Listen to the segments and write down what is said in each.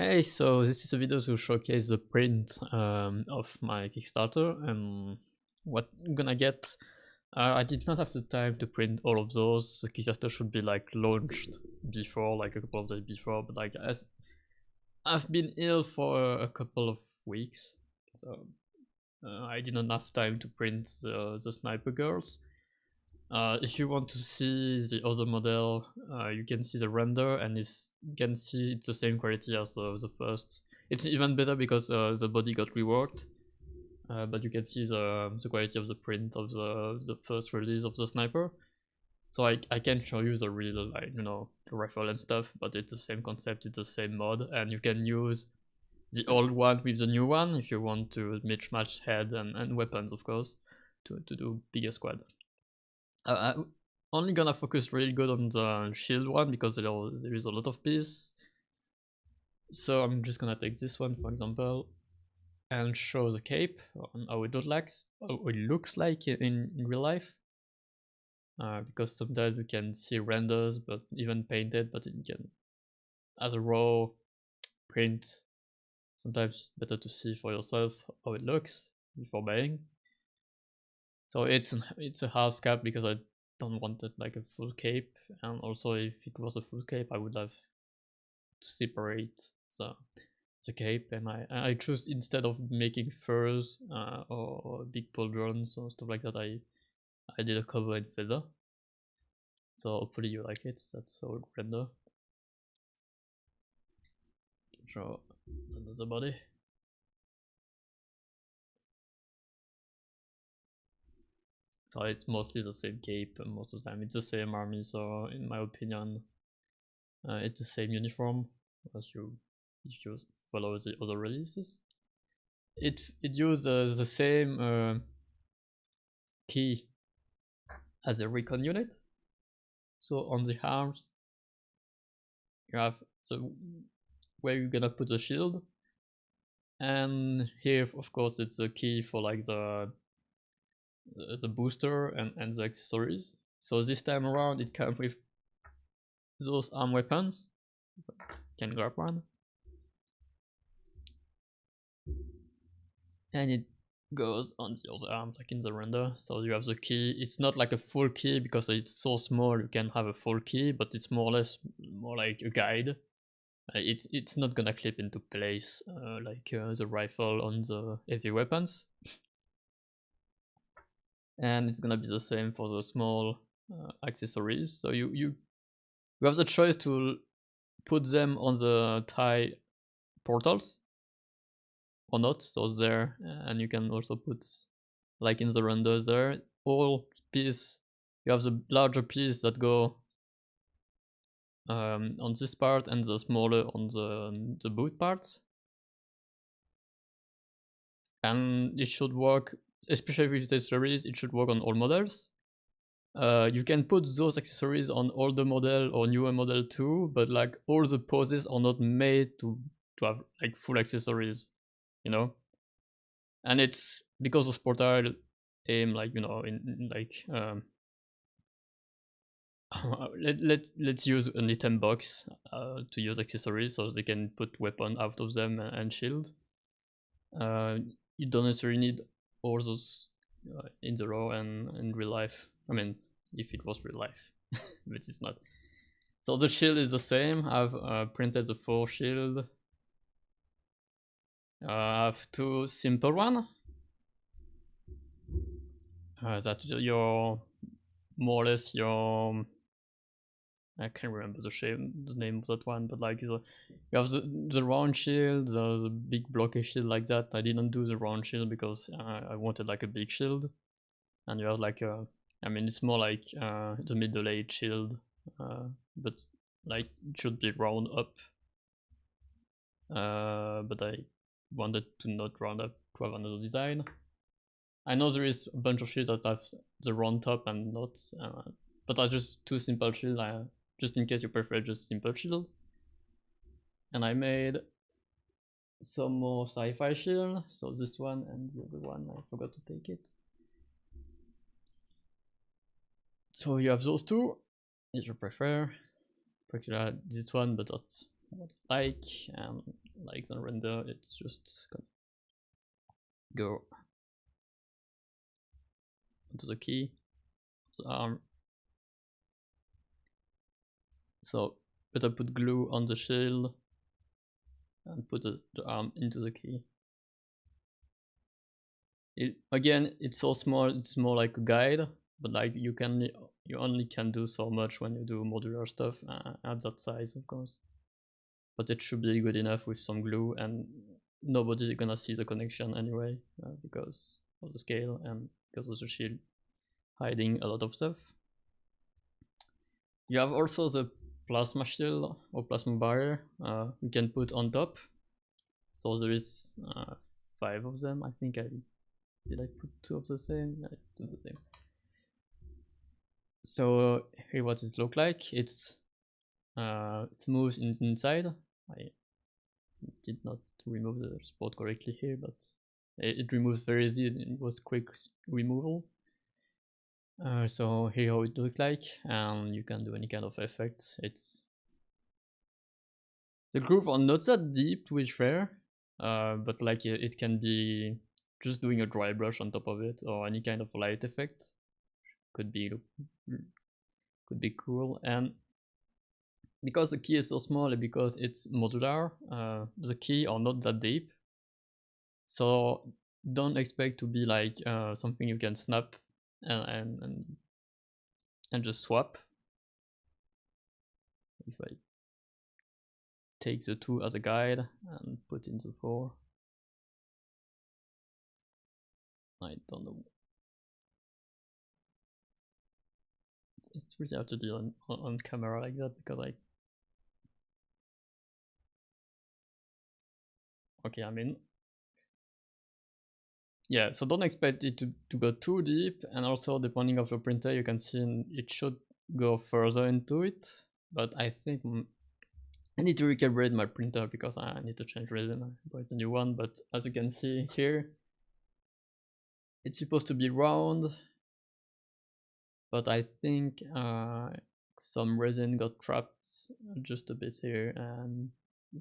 Hey, so this is a video to showcase the print of my Kickstarter and what I'm gonna get. I did not have the time to print all of those. The Kickstarter should be like launched before, like a couple of days before, but like I've been ill for a couple of weeks, so I didn't have time to print the sniper girls. If you want to see the other model, you can see the render, and you can see it's the same quality as the first. It's even better because the body got reworked, but you can see the quality of the print of the first release of the sniper. So I can show you the real, like, the rifle and stuff, but it's the same concept, it's the same mod, and you can use the old one with the new one if you want to match head and weapons, of course, to do bigger squad. I'm only gonna focus really good on the shield one because there is a lot of piece. So I'm just gonna take this one, for example, and show the cape on how it looks like in real life. Because sometimes we can see renders, but even painted, but it can, as a raw print, sometimes it's better to see for yourself how it looks before buying. So it's a half cap because I don't want it like a full cape, and also if it was a full cape I would have to separate the cape, and I choose, instead of making furs or big pauldrons or stuff like that, I did a cover in feather. So hopefully you like it. That's how it render. Draw another body. So it's mostly the same cape most of the time. It's the same army, so in my opinion, it's the same uniform as if you follow the other releases. It uses the same key as a recon unit. So on the arms, you have the where you're gonna put the shield, and here, of course, it's a key for like the booster and the accessories. So this time around, it comes with those arm weapons. Can grab one, and it goes on the other arm, like in the render. So you have the key. It's not like a full key because it's so small. You can have a full key, but it's more or less more like a guide. It's not gonna clip into place like the rifle on the heavy weapons, and it's gonna be the same for the small accessories. So you have the choice to put them on the tie portals or not. So there, and you can also put, like in the render there, all piece. You have the larger piece that go on this part, and the smaller on the boot parts. And it should work, especially with the accessories, it should work on all models. You can put those accessories on older model or newer model too, but like all the poses are not made to have like full accessories, you know. And it's because of Sportile aim, like, in like let's use an item box to use accessories, so they can put weapon out of them and shield. You don't necessarily need all those in the raw and in real life. I mean, if it was real life, but it's not. So the shield is the same. I've printed the 4 shield. I have 2 simple one. That's your, more or less your, I can't remember the name of that one, but like you have the round shield, the big blocky shield like that. I didn't do the round shield because I wanted like a big shield, and you have like I mean, it's more like the middle age shield, but like it should be round up. But I wanted to not round up, to have another design. I know there is a bunch of shields that have the round top and not, but I just 2 simple shield. Just in case you prefer just simple shield. And I made some more sci-fi shield. So this one and the other one, I forgot to take it. So you have those 2, if you prefer. Particularly this one, but that's what I like. And like the render, it's just gonna go into the key, the arm. So better put glue on the shield and put the arm into the key. Again, it's so small, it's more like a guide, but like you only can do so much when you do modular stuff at that size, of course. But it should be good enough with some glue, and nobody's gonna see the connection anyway because of the scale and because of the shield hiding a lot of stuff. You have also the plasma shield or plasma barrier you can put on top. So there is 5 of them. I think did I put 2 of the same? Yeah, 2 of the same. So here what it looks like. It moves inside. I did not remove the support correctly here, but it removes very easy. It was quick removal. So here how it looks like, and you can do any kind of effect. The groove are not that deep to be fair, but like it can be just doing a dry brush on top of it or any kind of light effect could be cool. And because the key is so small and because it's modular, the key are not that deep, so don't expect to be like something you can snap and just swap. If I take the 2 as a guide and put in the 4, I don't know. It's really hard to do on camera like that because okay, I mean, yeah, so don't expect it to go too deep, and also depending on your printer you can see it should go further into it, but I think I need to recalibrate my printer because I need to change resin. I bought a new one, but as you can see here, it's supposed to be round, but I think some resin got trapped just a bit here, and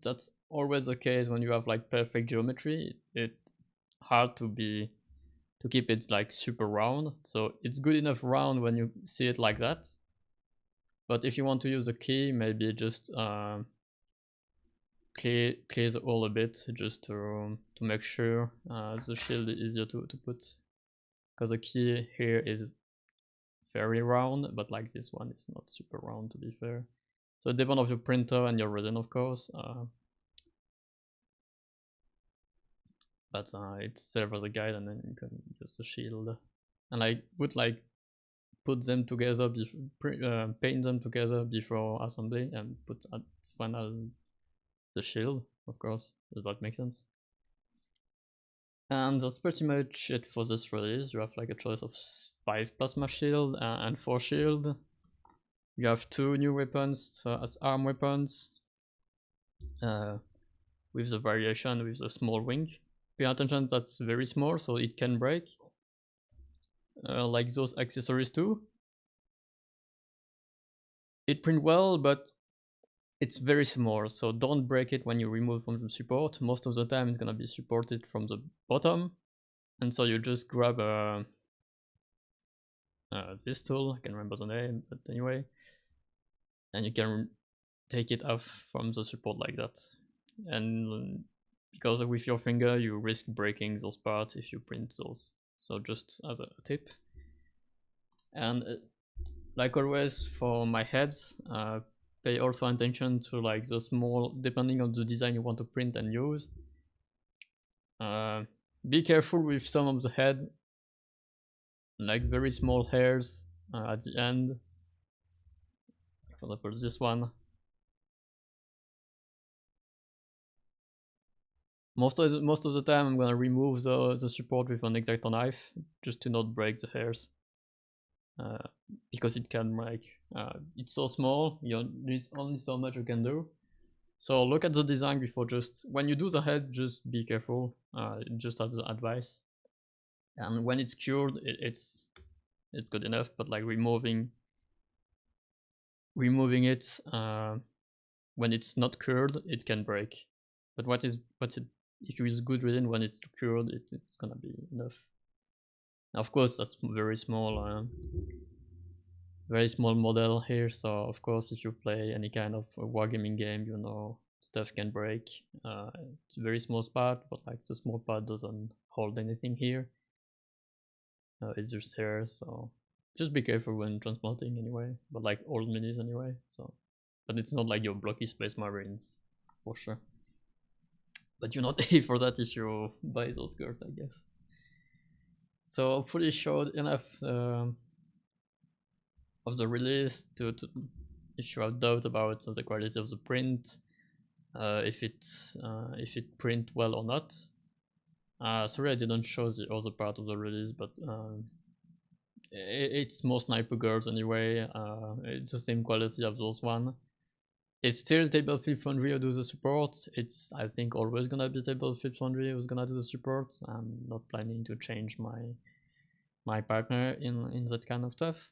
that's always the case when you have like perfect geometry. It's hard to keep it like super round, so it's good enough round when you see it like that, but if you want to use a key, maybe just clear the hole a bit just to make sure the shield is easier to put, because the key here is very round, but like this one is not super round to be fair. So it depends on your printer and your resin, of course, but it's serves as a guide, and then you can use the shield. And I would like put them together, paint them together before assembly, and put at final the shield, of course. Does that make sense? And that's pretty much it for this release. You have like a choice of 5 plasma shield and 4 shield. You have 2 new weapons as arm weapons, with the variation with the small wing. Pay attention, that's very small, so it can break, like those accessories too. It print well, but it's very small, so don't break it when you remove from the support. Most of the time it's gonna be supported from the bottom, and so you just grab this tool, I can't remember the name, but anyway, and you can take it off from the support like that. And because with your finger you risk breaking those parts if you print those, so just as a tip. And like always for my heads, pay also attention to like the small, depending on the design you want to print and use. Be careful with some of the head, like very small hairs at the end. For example, this one. Most of the time I'm gonna remove the support with an X-Acto knife just to not break the hairs. Because it can like, it's so small, there's only so much you can do. So look at the design before, just when you do the head, just be careful, just as advice. And when it's cured, it's good enough, but like removing it when it's not cured, it can break. But if you use good resin when it's cured, it's gonna be enough. Now, of course, that's very small model here. So of course, if you play any kind of wargaming game, you know stuff can break. It's a very small part, but like the small part doesn't hold anything here. It's just here, so just be careful when transporting anyway. But like old minis anyway. So, but it's not like your blocky Space Marines for sure. But you're not pay for that if you buy those girls, I guess. So hopefully showed enough of the release to if you have doubt about the quality of the print, if it print well or not. Sorry I didn't show the other part of the release, but it's more sniper girls anyway. It's the same quality of those one. It's still Table Flip Foundry who do the support. It's I think always gonna be Table Flip Foundry who's gonna do the support. I'm not planning to change my partner in that kind of stuff.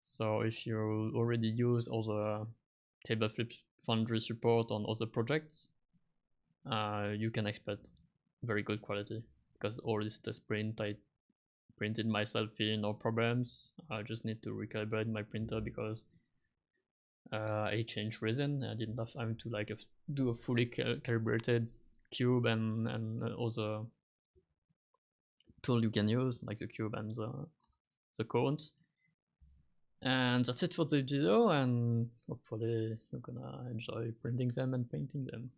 So if you already use other Table Flip Foundry support on other projects, you can expect very good quality, because all this test print I printed myself here, no problems. I just need to recalibrate my printer because I changed resin. I didn't have time to like do a fully calibrated cube and other tool you can use, like the cube and the cones. And that's it for the video, and hopefully you're gonna enjoy printing them and painting them.